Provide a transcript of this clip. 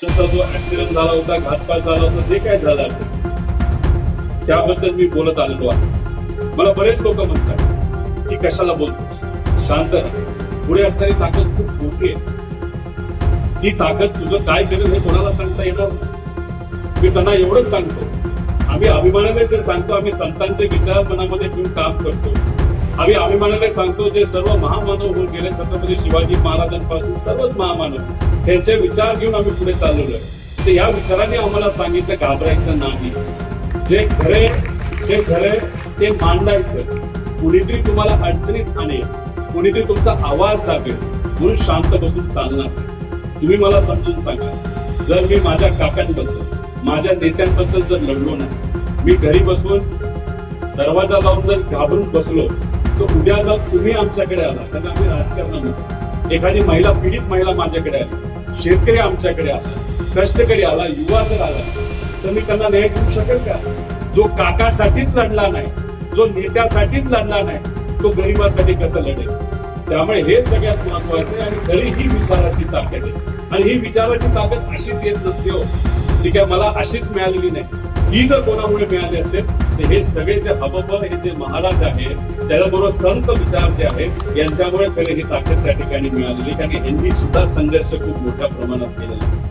जो ऍक्सिडेंट झाला होता, घातपात झाला होता, जे काय झालं त्याबद्दल मी बोलत आलेलो आहे. मला बरेच लोक म्हणतात की कशाला बोलतो, शांत राहा. पुढे असणारी ताकद खूप मोठी आहे. ती ताकद तुझं काय करेल हे कोणाला सांगता येणार. मी त्यांना एवढंच सांगतो, आम्ही अभिमानाने ते सांगतो, आम्ही संतांचे विचार मनामध्ये ठेवून काम करतो. आम्ही अभिमानाने सांगतो, जे सर्व महामानव होऊन गेले, छत्रपती शिवाजी महाराजांपासून सर्वच महामानव, त्यांचे विचार घेऊन आम्ही पुढे चाललेलो आहे. तर या विचाराने आम्हाला सांगितलं घाबरायचं नाही. जे खरे ते खरे ते मांडायचं. कुणीतरी तुम्हाला अडचणीत आणेल, कुणीतरी तुमचा आवाज दाबेल, म्हणून शांत बसून चालणार. तुम्ही मला समजून सांगा, जर मी माझ्या काकांबद्दल, माझ्या नेत्यांबद्दल जर लढलो नाही, मी घरी बसून दरवाजा लावून जर घाबरून बसलो, तर उद्या जर तुम्ही आमच्याकडे आला, कारण आम्ही राजकारणामध्ये, एखादी महिला, पीडित महिला माझ्याकडे आली, शेतकरी आमच्याकडे आला, कष्टकरी आला, युवा जर आला, तर मी त्यांना न्याय देऊ शकेल का? जो काकासाठीच लढला नाही, जो नेत्यासाठीच लढला नाही, तो गरिबासाठी कसं लढेल? त्यामुळे हे सगळ्यात महत्वाचं आहे. आणि खरी ही विचाराची ताकद आहे. आणि ही विचाराची ताकद अशीच येत नसते हो. ठीक आहे, मला अशीच मिळालेली नाही. ही जर कोणामुळे मिळाली असेल तर हे सगळे जे हबब, हे जे महाराज आहेत, त्याच्याबरोबर संत विचार जे आहेत, यांच्यामुळे खरी ही ताकद त्या ठिकाणी मिळालेली. कारण यांनी सुद्धा संघर्ष खूप मोठ्या प्रमाणात केलेला आहे.